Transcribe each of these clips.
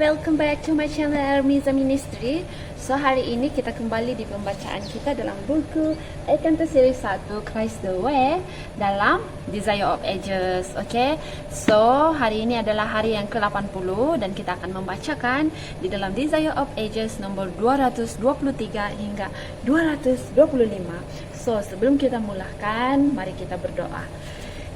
welcome back to my channel Armiza Ministry. So hari ini kita kembali di pembacaan kita dalam buku Ekanta seri 1 Christ the Way dalam Desire of Ages. Okay, so hari ini adalah hari yang ke-80 dan kita akan membacakan di dalam Desire of Ages nomor 223 hingga 225. So sebelum kita mulakan, mari kita berdoa.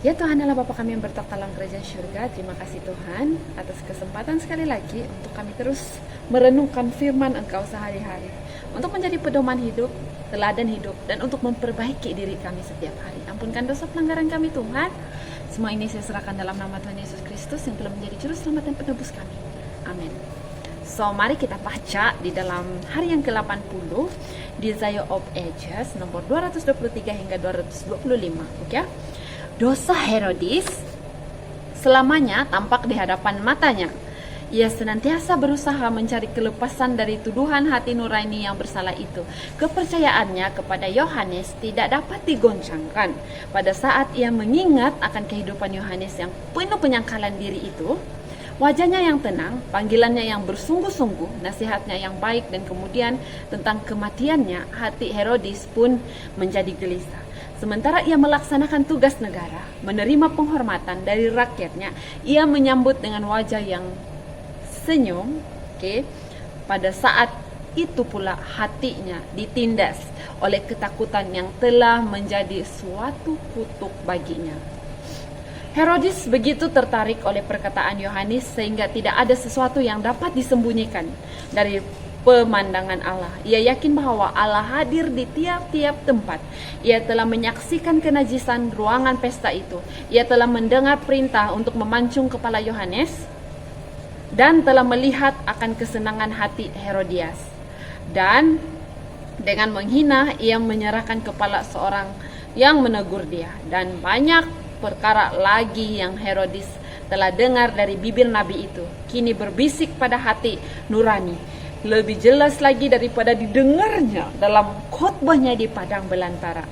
Ya Tuhan Allah Bapa kami yang bertata dalam kerajaan syurga, terima kasih Tuhan atas kesempatan sekali lagi untuk kami terus merenungkan firman Engkau sehari-hari, untuk menjadi pedoman hidup, teladan hidup, dan untuk memperbaiki diri kami setiap hari. Ampunkan dosa pelanggaran kami Tuhan. Semua ini saya serahkan dalam nama Tuhan Yesus Kristus yang telah menjadi juru selamat dan penebus kami. Amin. So mari kita baca di dalam hari yang ke-80 Desire of Ages nomor 223 hingga 225. Oke? Dosa Herodes selamanya tampak di hadapan matanya. Ia senantiasa berusaha mencari kelepasan dari tuduhan hati nurani yang bersalah itu. Kepercayaannya kepada Yohanes tidak dapat digoncangkan. Pada saat ia mengingat akan kehidupan Yohanes yang penuh penyangkalan diri itu, wajahnya yang tenang, panggilannya yang bersungguh-sungguh, nasihatnya yang baik, dan kemudian tentang kematiannya, hati Herodes pun menjadi gelisah. Sementara ia melaksanakan tugas negara, menerima penghormatan dari rakyatnya, ia menyambut dengan wajah yang senyum. Pada saat itu pula hatinya ditindas oleh ketakutan yang telah menjadi suatu kutuk baginya. Herodes begitu tertarik oleh perkataan Yohanes sehingga tidak ada sesuatu yang dapat disembunyikan dari pemandangan Allah. Ia yakin bahwa Allah hadir di tiap-tiap tempat. Ia telah menyaksikan kenajisan ruangan pesta itu. Ia telah mendengar perintah untuk memancung kepala Yohanes dan telah melihat akan kesenangan hati Herodias. Dan dengan menghina ia menyerahkan kepala seorang yang menegur dia. Dan banyak perkara lagi yang Herodes telah dengar dari bibir nabi itu kini berbisik pada hati nurani, lebih jelas lagi daripada didengarnya dalam khotbahnya di padang belantara.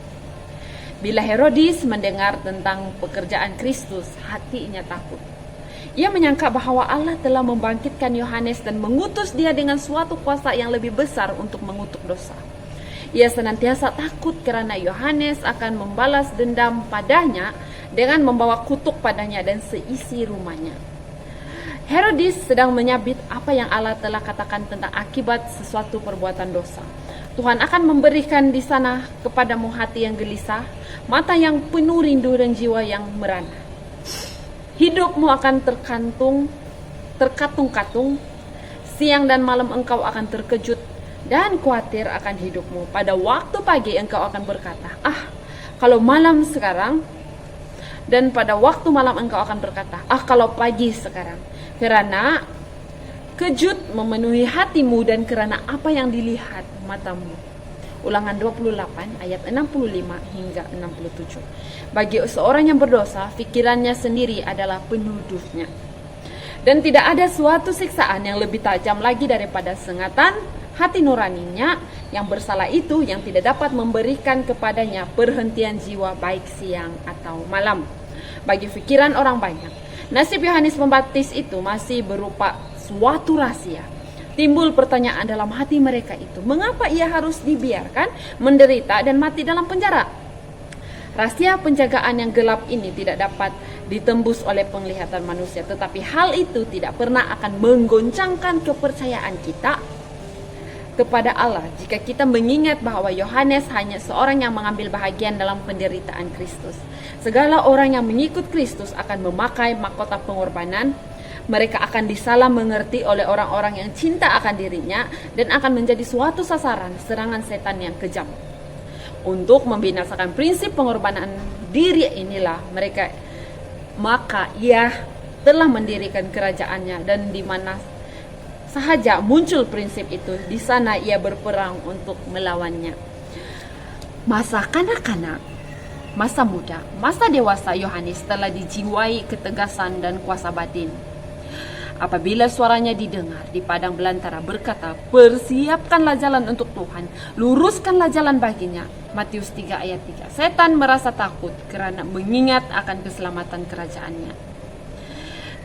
Bila Herodes mendengar tentang pekerjaan Kristus, hatinya takut. Ia menyangka bahwa Allah telah membangkitkan Yohanes dan mengutus dia dengan suatu kuasa yang lebih besar untuk mengutuk dosa. Ia senantiasa takut karena Yohanes akan membalas dendam padanya dengan membawa kutuk padanya dan seisi rumahnya. Herodes sedang menyabit apa yang Allah telah katakan tentang akibat sesuatu perbuatan dosa. Tuhan akan memberikan di sana kepadamu hati yang gelisah, mata yang penuh rindu dan jiwa yang merana. Hidupmu akan terkatung-katung, siang dan malam engkau akan terkejut dan khawatir akan hidupmu. Pada waktu pagi engkau akan berkata, kalau malam sekarang, dan pada waktu malam engkau akan berkata, kalau pagi sekarang. Kerana kejut memenuhi hatimu dan kerana apa yang dilihat matamu. Ulangan 28 ayat 65 hingga 67. Bagi seorang yang berdosa, fikirannya sendiri adalah penuduhnya. Dan tidak ada suatu siksaan yang lebih tajam lagi daripada sengatan hati nuraninya yang bersalah itu, yang tidak dapat memberikan kepadanya perhentian jiwa baik siang atau malam. Bagi fikiran orang banyak, nasib Yohanes Pembaptis itu masih berupa suatu rahasia. Timbul pertanyaan dalam hati mereka itu, mengapa ia harus dibiarkan menderita dan mati dalam penjara? Rahasia penjagaan yang gelap ini tidak dapat ditembus oleh penglihatan manusia, tetapi hal itu tidak pernah akan menggoncangkan kepercayaan kita kepada Allah jika kita mengingat bahwa Yohanes hanya seorang yang mengambil bahagian dalam penderitaan Kristus. Segala orang yang mengikut Kristus akan memakai mahkota pengorbanan. Mereka akan disalah mengerti oleh orang-orang yang cinta akan dirinya dan akan menjadi suatu sasaran serangan setan yang kejam. Untuk membinasakan prinsip pengorbanan diri inilah maka ia telah mendirikan kerajaannya, dan di mana sahaja muncul prinsip itu, di sana ia berperang untuk melawannya. Masa kanak-kanak, masa muda, masa dewasa Yohanes telah dijiwai ketegasan dan kuasa batin. Apabila suaranya didengar di padang belantara berkata, persiapkanlah jalan untuk Tuhan, luruskanlah jalan baginya. Matius 3 ayat 3. Setan merasa takut kerana mengingat akan keselamatan kerajaannya.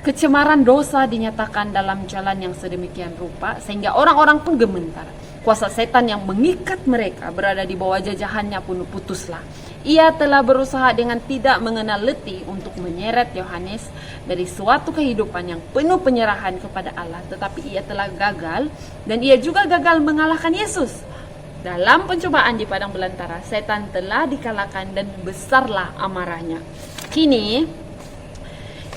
Kecemaran dosa dinyatakan dalam jalan yang sedemikian rupa sehingga orang-orang pun gemetar. Kuasa setan yang mengikat mereka berada di bawah jajahannya pun putuslah. Ia telah berusaha dengan tidak mengenal letih untuk menyeret Yohanes dari suatu kehidupan yang penuh penyerahan kepada Allah. Tetapi ia telah gagal, dan ia juga gagal mengalahkan Yesus. Dalam pencobaan di padang belantara, setan telah dikalahkan dan besarlah amarahnya. Kini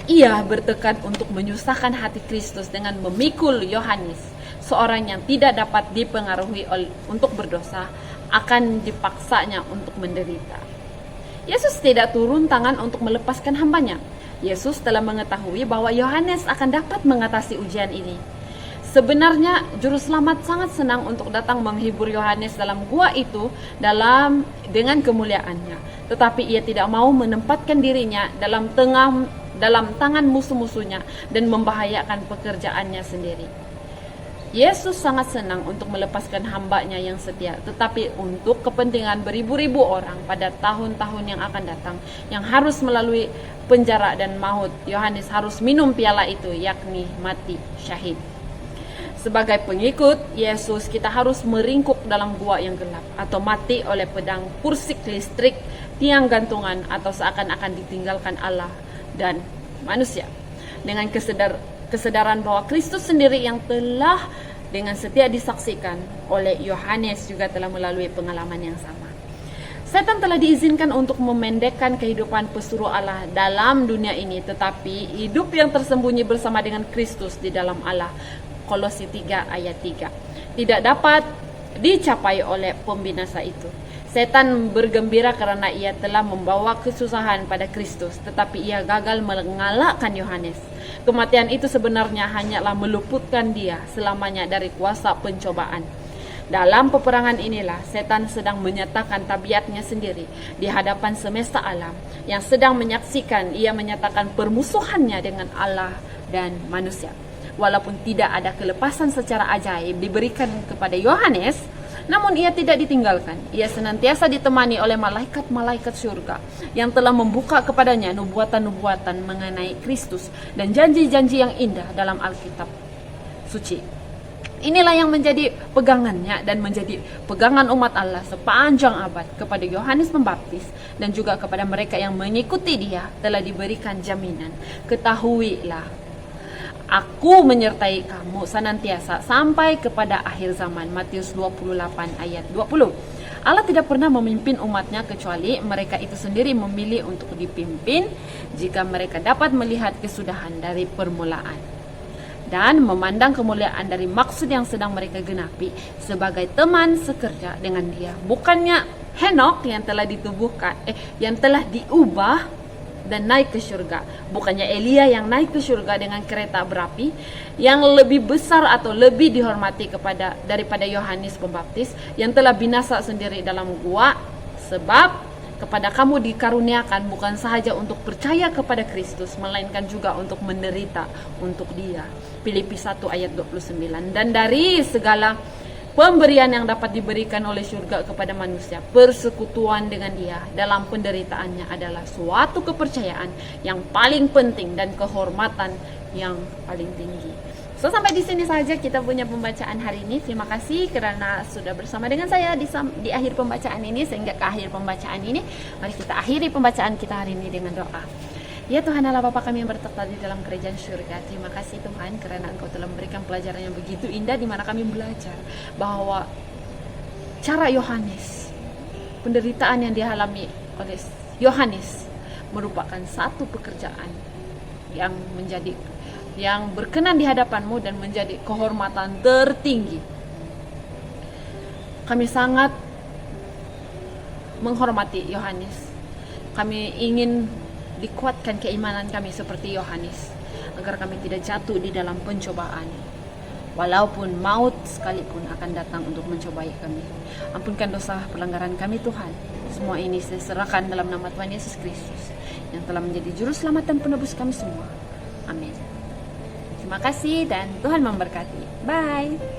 ia bertekad untuk menyusahkan hati Kristus dengan memikul Yohanes, seorang yang tidak dapat dipengaruhi untuk berdosa, akan dipaksanya untuk menderita. Yesus tidak turun tangan untuk melepaskan hambanya. Yesus telah mengetahui bahwa Yohanes akan dapat mengatasi ujian ini. Sebenarnya juru selamat sangat senang untuk datang menghibur Yohanes dalam gua itu dengan kemuliaannya. Tetapi ia tidak mau menempatkan dirinya dalam tangan musuh-musuhnya dan membahayakan pekerjaannya sendiri. Yesus sangat senang untuk melepaskan hambanya yang setia, tetapi untuk kepentingan beribu-ribu orang pada tahun-tahun yang akan datang, yang harus melalui penjara dan maut, Yohanes harus minum piala itu, yakni mati syahid. Sebagai pengikut Yesus, kita harus meringkuk dalam gua yang gelap atau mati oleh pedang, pursik listrik, tiang gantungan, atau seakan-akan ditinggalkan Allah dan manusia. Dengan kesadaran bahwa Kristus sendiri yang telah dengan setia disaksikan oleh Yohanes juga telah melalui pengalaman yang sama. Setan telah diizinkan untuk memendekkan kehidupan pesuruh Allah dalam dunia ini, tetapi hidup yang tersembunyi bersama dengan Kristus di dalam Allah, Kolose 3 ayat 3, tidak dapat dicapai oleh pembinasa itu. Setan bergembira karena ia telah membawa kesusahan pada Kristus, tetapi ia gagal mengalahkan Yohanes. Kematian itu sebenarnya hanyalah meluputkan dia selamanya dari kuasa pencobaan. Dalam peperangan inilah setan sedang menyatakan tabiatnya sendiri di hadapan semesta alam yang sedang menyaksikan. Ia menyatakan permusuhannya dengan Allah dan manusia. Walaupun tidak ada kelepasan secara ajaib diberikan kepada Yohanes, namun ia tidak ditinggalkan. Ia senantiasa ditemani oleh malaikat-malaikat surga yang telah membuka kepadanya nubuatan-nubuatan mengenai Kristus dan janji-janji yang indah dalam Alkitab suci. Inilah yang menjadi pegangannya dan menjadi pegangan umat Allah sepanjang abad kepada Yohanes Pembaptis dan juga kepada mereka yang mengikuti dia telah diberikan jaminan. Ketahuilah, Aku menyertai kamu senantiasa sampai kepada akhir zaman. Matius 28 ayat 20. Allah tidak pernah memimpin umatnya kecuali mereka itu sendiri memilih untuk dipimpin jika mereka dapat melihat kesudahan dari permulaan dan memandang kemuliaan dari maksud yang sedang mereka genapi sebagai teman sekerja dengan dia. Bukannya Henok yang telah yang telah diubah dan naik ke surga. Bukannya Elia yang naik ke surga dengan kereta berapi yang lebih besar atau lebih dihormati daripada Yohanes Pembaptis yang telah binasa sendiri dalam gua. Sebab kepada kamu dikaruniakan bukan sahaja untuk percaya kepada Kristus, melainkan juga untuk menderita untuk dia. Filipi 1 ayat 29. Dan dari segala pemberian yang dapat diberikan oleh surga kepada manusia, persekutuan dengan dia dalam penderitaannya adalah suatu kepercayaan yang paling penting dan kehormatan yang paling tinggi. So, sampai di sini saja kita punya pembacaan hari ini. Terima kasih kerana sudah bersama dengan saya di akhir pembacaan ini. Sehingga ke akhir pembacaan ini, mari kita akhiri pembacaan kita hari ini dengan doa. Ya Tuhan Allah Bapa kami yang bertekad di dalam kerajaan surga, terima kasih Tuhan kerana Engkau telah memberikan pelajaran yang begitu indah di mana kami belajar bahwa cara Yohanes, penderitaan yang dialami oleh Yohanes merupakan satu pekerjaan yang berkenan di hadapan-Mu dan menjadi kehormatan tertinggi. Kami sangat menghormati Yohanes. Kami ingin dikuatkan keimanan kami seperti Yohanes agar kami tidak jatuh di dalam pencobaan, walaupun maut sekalipun akan datang untuk mencobai kami. Ampunkan dosa pelanggaran kami Tuhan. Semua ini saya serahkan dalam nama Tuhan Yesus Kristus yang telah menjadi juru selamat dan penebus kami semua. Amin. Terima kasih dan Tuhan memberkati. Bye.